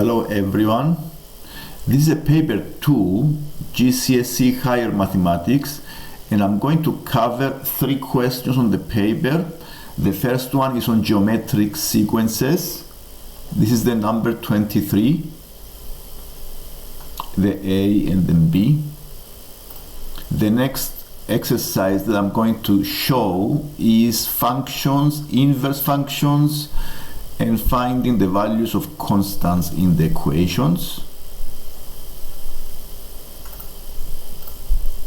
Hello everyone. This is a paper 2, GCSE Higher Mathematics, and I'm going to cover 3 questions on the paper. The first one is on geometric sequences. This is the number 23, the A and then B. The next exercise that I'm going to show is functions, inverse functions, and finding the values of constants in the equations.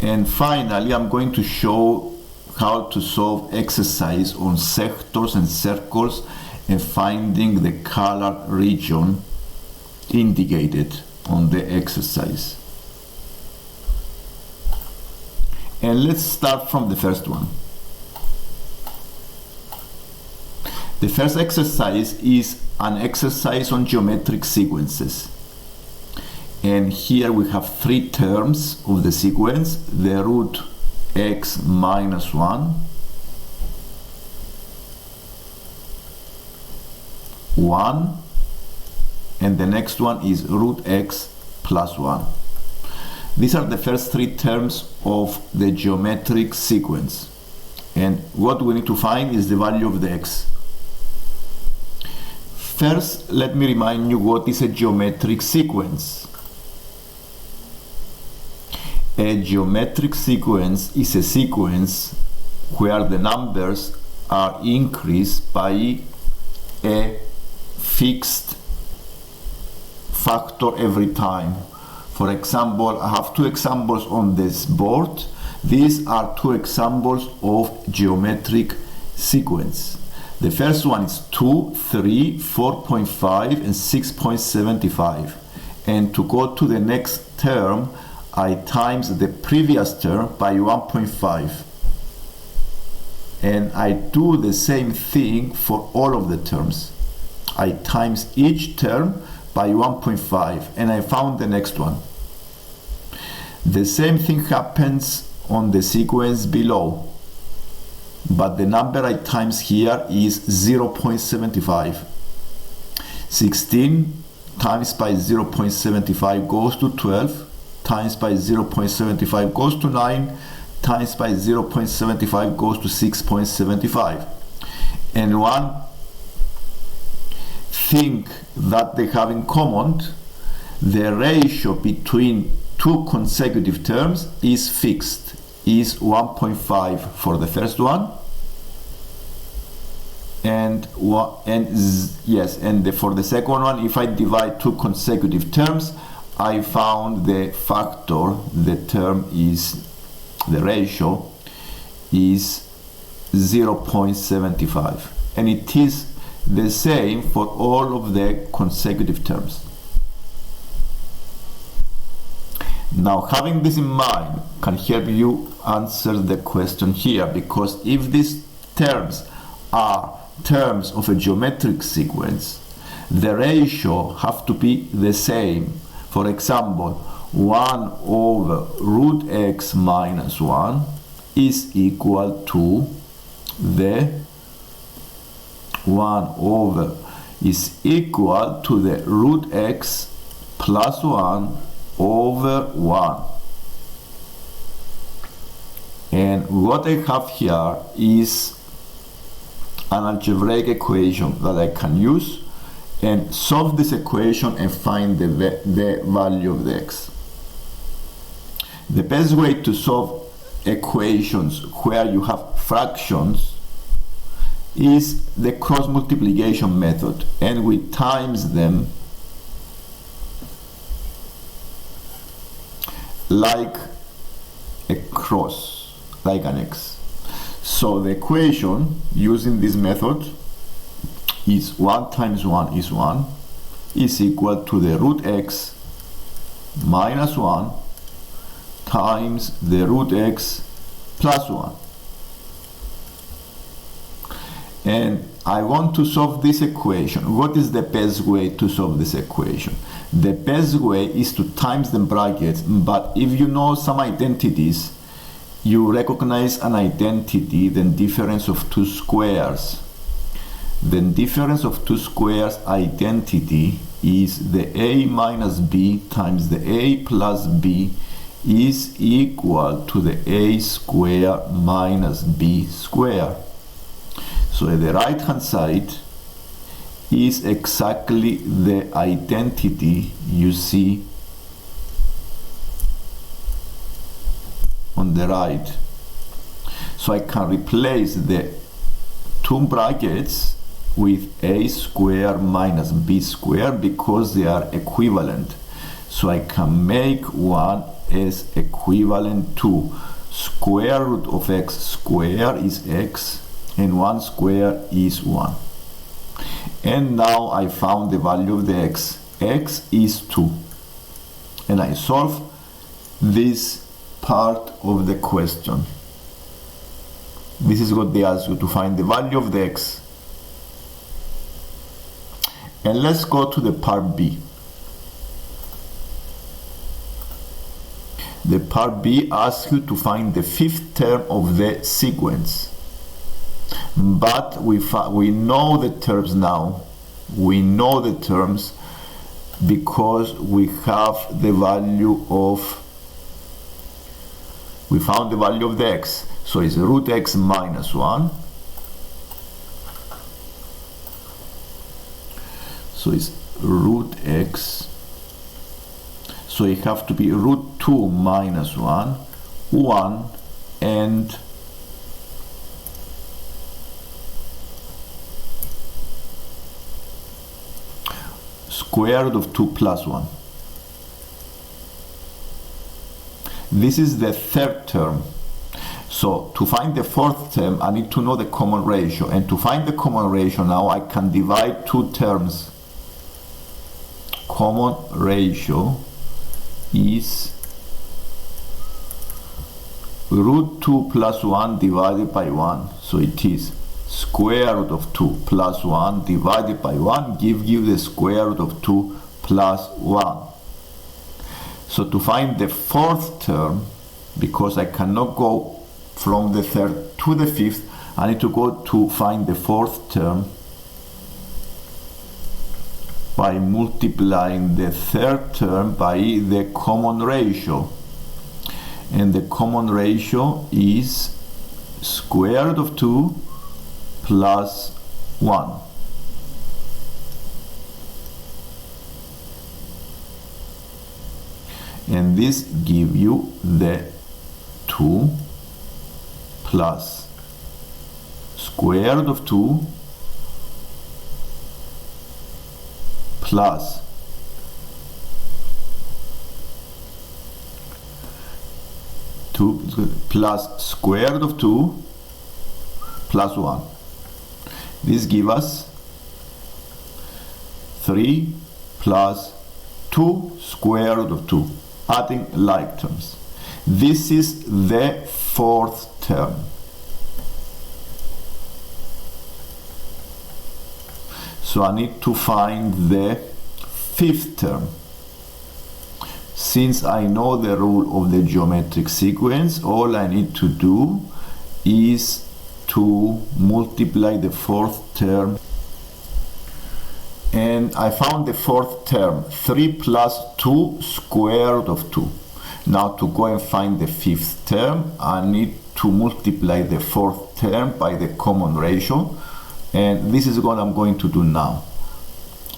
And finally, I'm going to show how to solve exercise on sectors and circles and finding the color region indicated on the exercise. And let's start from the first one. The first exercise is an exercise on geometric sequences. And here we have 3 terms of the sequence: the root x minus 1, 1, and the next one is root x plus 1. These are the first 3 terms of the geometric sequence. And what we need to find is the value of the x. First, let me remind you what is a geometric sequence. A geometric sequence is a sequence where the numbers are increased by a fixed factor every time. For example, I have 2 examples on this board. These are 2 examples of geometric sequence. The first one is 2, 3, 4.5 and 6.75. And to go to the next term, I times the previous term by 1.5. And I do the same thing for all of the terms. I times each term by 1.5 and I found the next one. The same thing happens on the sequence below, but the number I times here is 0.75. 16 times by 0.75 goes to 12, times by 0.75 goes to 9, times by 0.75 goes to 6.75. And one thing that they have in common, the ratio between 2 consecutive terms is fixed, is 1.5 for the first one, and for the second one, if I divide 2 consecutive terms, I found the factor, the ratio is 0.75, and it is the same for all of the consecutive terms. Now, having this in mind can help you answer the question here, because if these terms are terms of a geometric sequence, the ratio have to be the same. For example, 1 over root x minus 1 is equal to the 1 over is equal to the root x plus 1 over 1. And what I have here is an algebraic equation that I can use and solve this equation and find the value of the x. The best way to solve equations where you have fractions is the cross multiplication method, and we times them like a cross, like an x. So the equation using this method is 1 times 1 is 1 is equal to the root x minus 1 times the root x plus 1. And I want to solve this equation. What is the best way to solve this equation? The best way is to times the brackets, but if you know some identities, you recognize an identity, the difference of 2 squares. The difference of 2 squares identity is the a minus b times the a plus b is equal to the a square minus b square. So at the right hand side is exactly the identity you see on the right. So I can replace the two brackets with a square minus b square because they are equivalent. So I can make one as equivalent to square root of x square is x and 1 square is 1. And now I found the value of the x. X is 2. And I solve this part of the question. This is what they ask you, to find the value of the x. And let's go to the part B. The part B asks you to find the fifth term of the sequence. But we know the terms now. We know the terms because we have the value of, we found the value of the x. So it's root x minus 1. So it's root x. So it have to be root 2 minus 1, 1, and square root of 2 plus 1. This is the third term. So to find the fourth term, I need to know the common ratio. And to find the common ratio now, I can divide two terms. Common ratio is root 2 plus 1 divided by 1. So it is square root of 2 plus 1 divided by 1 give you the square root of 2 plus 1. So to find the fourth term, because I cannot go from the third to the fifth, I need to go to find the fourth term by multiplying the third term by the common ratio. And the common ratio is square root of 2 plus 1. And this gives you the 2 plus square root of 2 plus square root of 2 plus 1. This gives us 3 plus 2 square root of 2, adding like terms. This is the fourth term. So I need to find the fifth term. Since I know the rule of the geometric sequence, all I need to do is to multiply the fourth term. And I found the fourth term, 3 plus 2 square root of 2. Now to go and find the fifth term, I need to multiply the fourth term by the common ratio. And this is what I'm going to do now.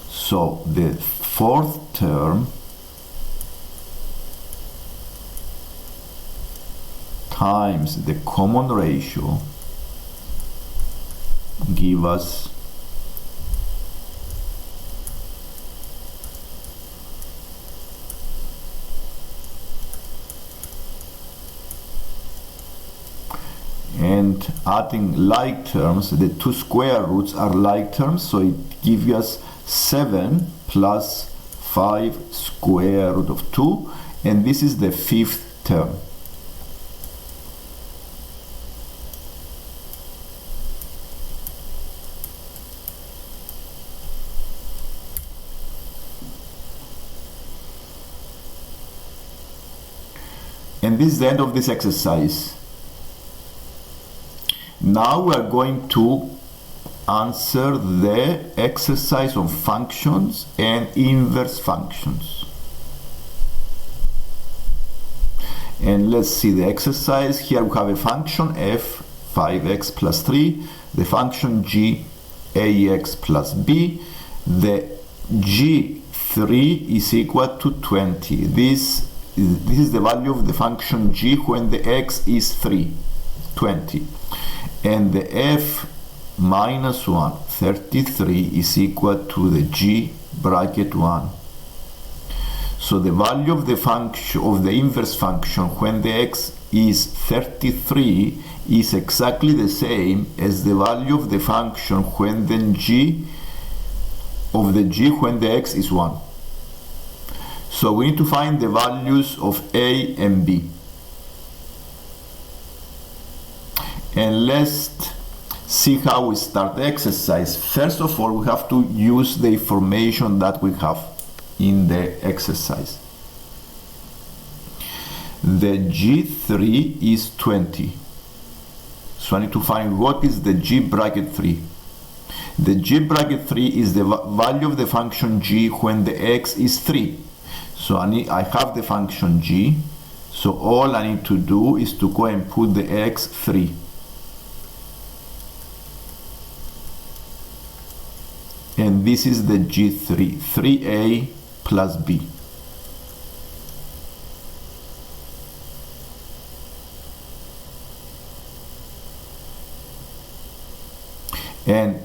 So the fourth term times the common ratio give us and adding like terms, the two square roots are like terms, so it gives us 7 plus 5 square root of 2, and this is the fifth term. And this is the end of this exercise. Now we are going to answer the exercise on functions and inverse functions. And let's see the exercise. Here we have a function f, 5x plus 3, the function g, ax plus b. The g3 is equal to 20. This is the value of the function g when the x is 20. And the f minus 1, 33, is equal to the g bracket 1. So the value of the function of the inverse function when the x is 33 is exactly the same as the value of the function when the g when the x is 1. So we need to find the values of a and b. And let's see how we start the exercise. First of all, we have to use the information that we have in the exercise. The g3 is 20. So I need to find what is the g bracket 3. The g bracket 3 is the value of the function g when the x is 3. So I have the function g. So all I need to do is to go and put the x 3. And this is the g3, 3a plus b. And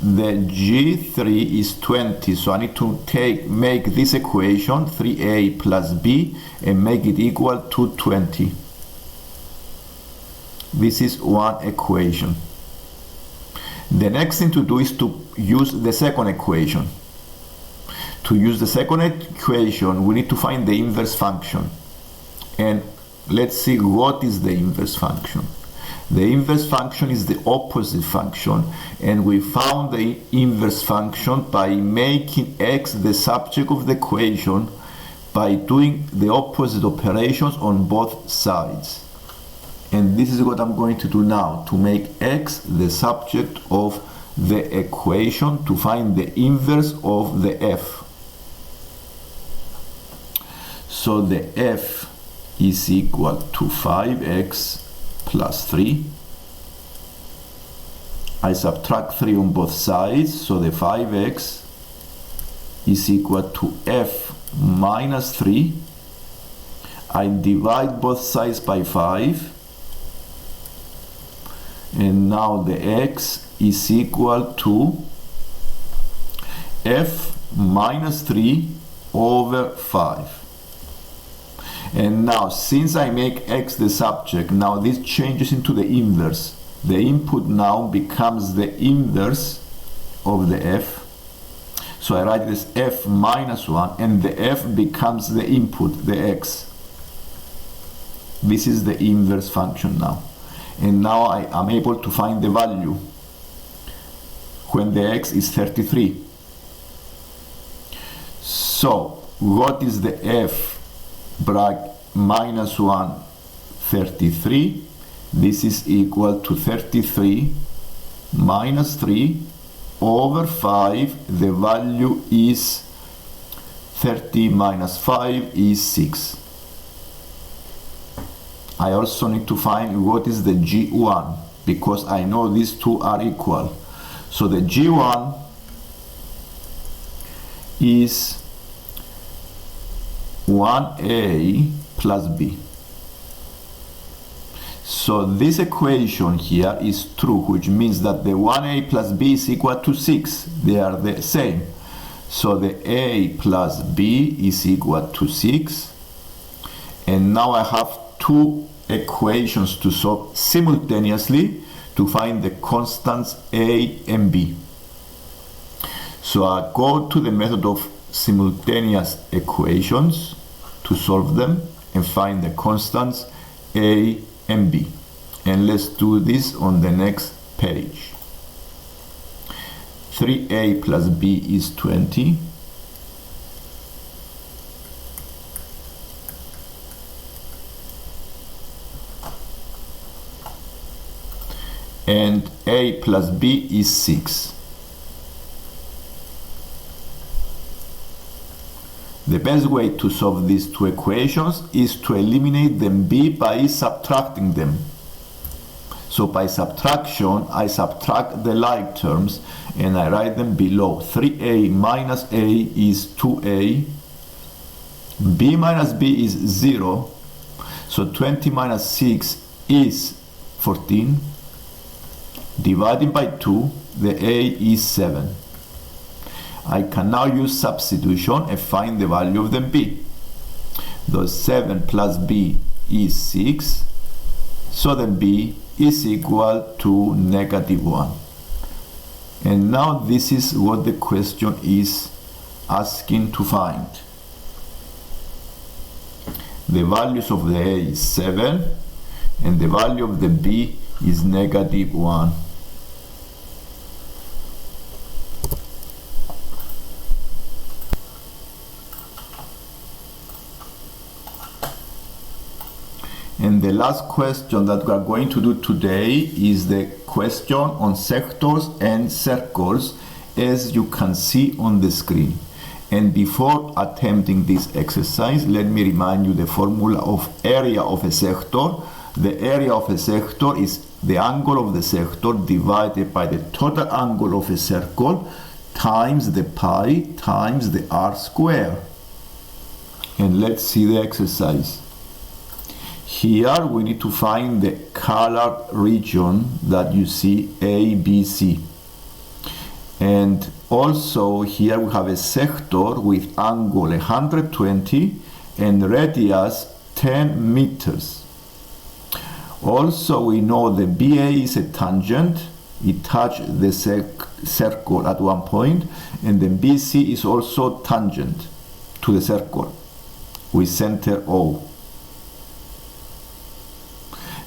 the g3 is 20, so I need to make this equation 3a plus b and make it equal to 20. This is one equation. The next thing to do is to use the second equation. To use the second equation, we need to find the inverse function. And let's see what is the inverse function. The inverse function is the opposite function, and we found the inverse function by making x the subject of the equation by doing the opposite operations on both sides. And this is what I'm going to do now, to make x the subject of the equation to find the inverse of the f. So the f is equal to 5x plus 3. I subtract 3 on both sides, so the 5x is equal to f minus 3. I divide both sides by 5. And now the x is equal to f minus 3 over 5. And now, since I make x the subject, now this changes into the inverse. The input now becomes the inverse of the f. So I write this f minus 1, and the f becomes the input, the x. This is the inverse function now. And now I am able to find the value when the x is 33. So what is the f bracket minus 1, 33? This is equal to 33 minus 3 over 5. The value is 30 minus 5 is 6. I also need to find what is the g1, because I know these two are equal. So the g1 is 1a plus b. So this equation here is true, which means that the 1a plus b is equal to 6. They are the same. So the a plus b is equal to 6. And now I have two equations to solve simultaneously to find the constants a and b. So I go to the method of simultaneous equations to solve them and find the constants a and b. And let's do this on the next page. 3a plus b is 20. And a plus b is 6. The best way to solve these two equations is to eliminate them b by subtracting them. So by subtraction, I subtract the like terms and I write them below. 3a minus a is 2a. b minus b is 0. So 20 minus 6 is 14. Dividing by 2, the a is 7. I can now use substitution and find the value of the b. Thus 7 plus b is 6. So then b is equal to -1. And now this is what the question is asking to find. The values of the a is 7 and the value of the b is -1. And the last question that we are going to do today is the question on sectors and circles, as you can see on the screen. And before attempting this exercise, let me remind you the formula of area of a sector. The area of a sector is the angle of the sector divided by the total angle of a circle times the pi times the r square. And let's see the exercise. Here we need to find the colored region that you see, A, B, C. And also here we have a sector with angle 120 and radius 10 meters. Also we know the BA is a tangent. It touches the circle at one point, and then BC is also tangent to the circle with center O.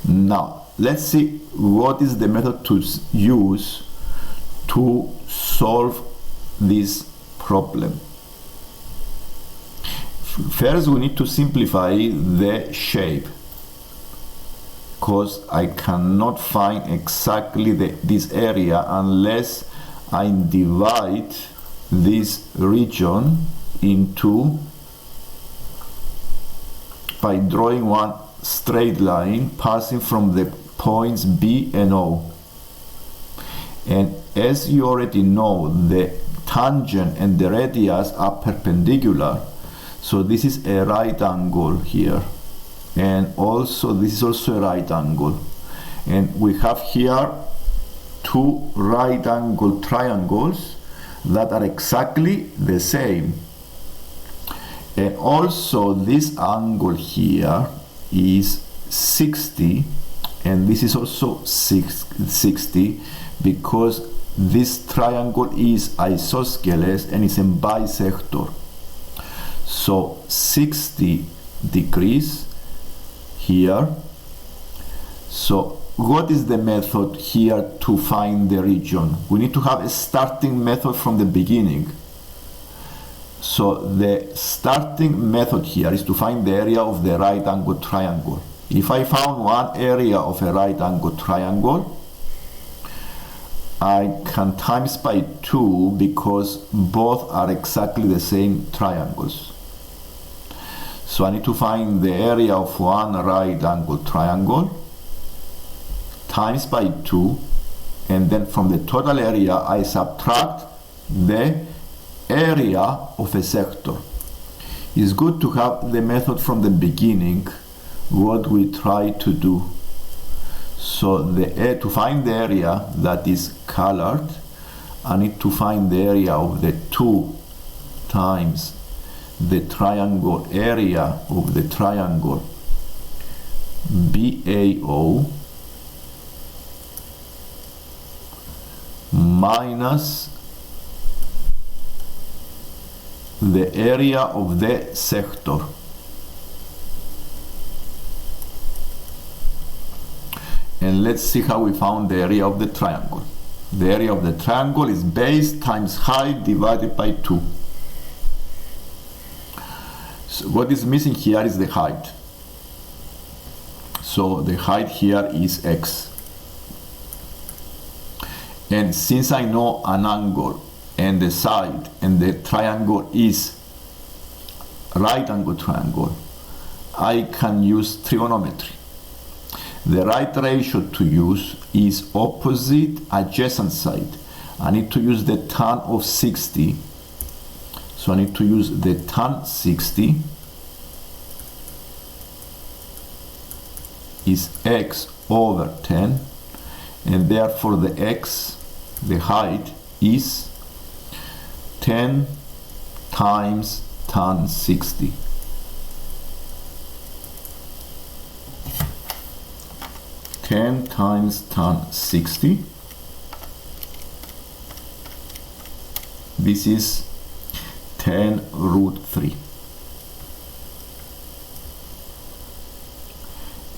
Now, let's see what is the method to use to solve this problem. First, we need to simplify the shape, because I cannot find exactly this area unless I divide this region into, by drawing one straight line passing from the points B and O. And as you already know, the tangent and the radius are perpendicular, so this is a right angle here, and also this is also a right angle, and we have here two right angle triangles that are exactly the same. And also this angle here is 60, and this is also 60, because this triangle is isosceles and is a bisector. So 60 degrees here. So what is the method here to find the region? We need to have a starting method from the beginning. So the starting method here is to find the area of the right angle triangle. If I found one area of a right angle triangle, I can times by 2 because both are exactly the same triangles. So I need to find the area of one right angle triangle times by 2, and then from the total area I subtract the area of a sector. It's good to have the method from the beginning, what we try to do. So to find the area that is colored, I need to find the area of the 2 times the triangle area of the triangle BAO minus the area of the sector. And let's see how we found the area of the triangle. The area of the triangle is base times height divided by 2. So what is missing here is the height. So the height here is x. And since I know an angle and the side and the triangle is right angle triangle, I can use trigonometry. The right ratio to use is opposite adjacent side. I need to use the tan of 60. So I need to use the tan 60 is x over 10, and therefore the x, the height, is 10 times tan 60. Ten times tan 60. This is 10 root 3.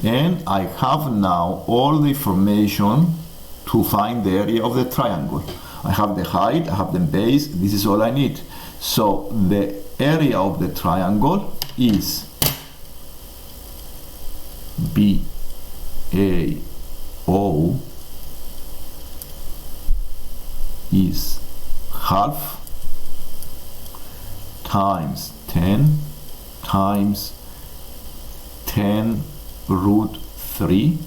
And I have now all the information to find the area of the triangle. I have the height, I have the base, this is all I need. So the area of the triangle is BAO is half times 10 times 10 root 3,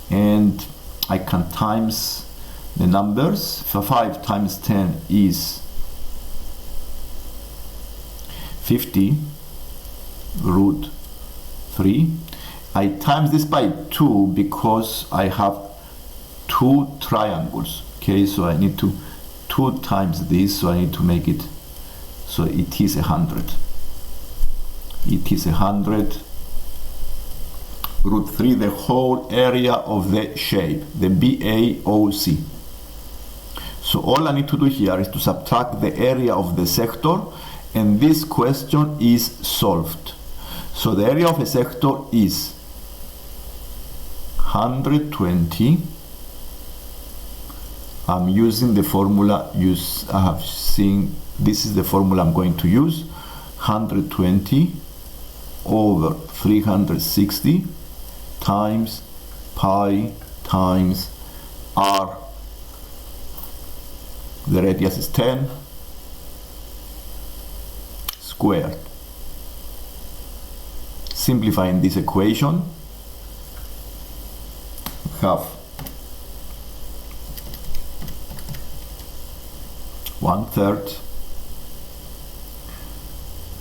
and I can times the numbers. 5 times 10 is 50 root 3. I times this by 2 because I have two triangles. Okay, so I need to 2 times this, so I need to make it so it is 100. It is 100 root 3, the whole area of the shape, the BAOC. So all I need to do here is to subtract the area of the sector, and this question is solved. So the area of a sector is 120. I'm using the formula I have seen. This is the formula I'm going to use. 120 over 360 times pi times r. The radius is 10 squared. Simplifying this equation, we have 1/3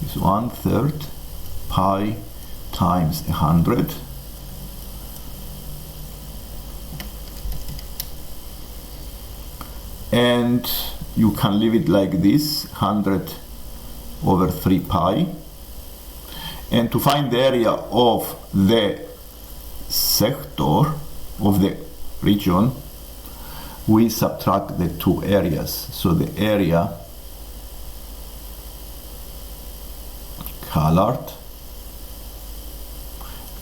is 1/3 pi times 100 and you can leave it like this, 100 over 3 pi. And to find the area of the sector of the region, we subtract the two areas. So the area colored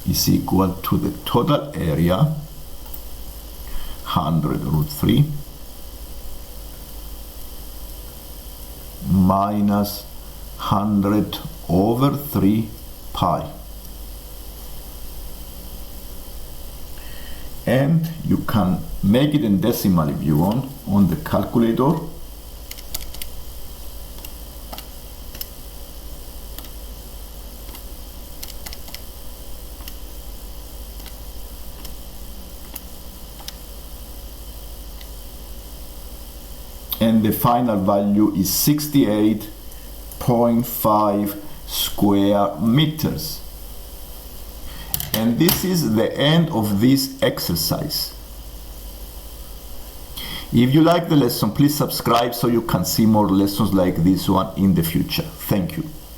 is equal to the total area, 100 root 3 minus 100 over 3 pi. And you can make it in decimal if you want on the calculator. And the final value is 68.5 square meters. And this is the end of this exercise. If you like the lesson, please subscribe so you can see more lessons like this one in the future. Thank you.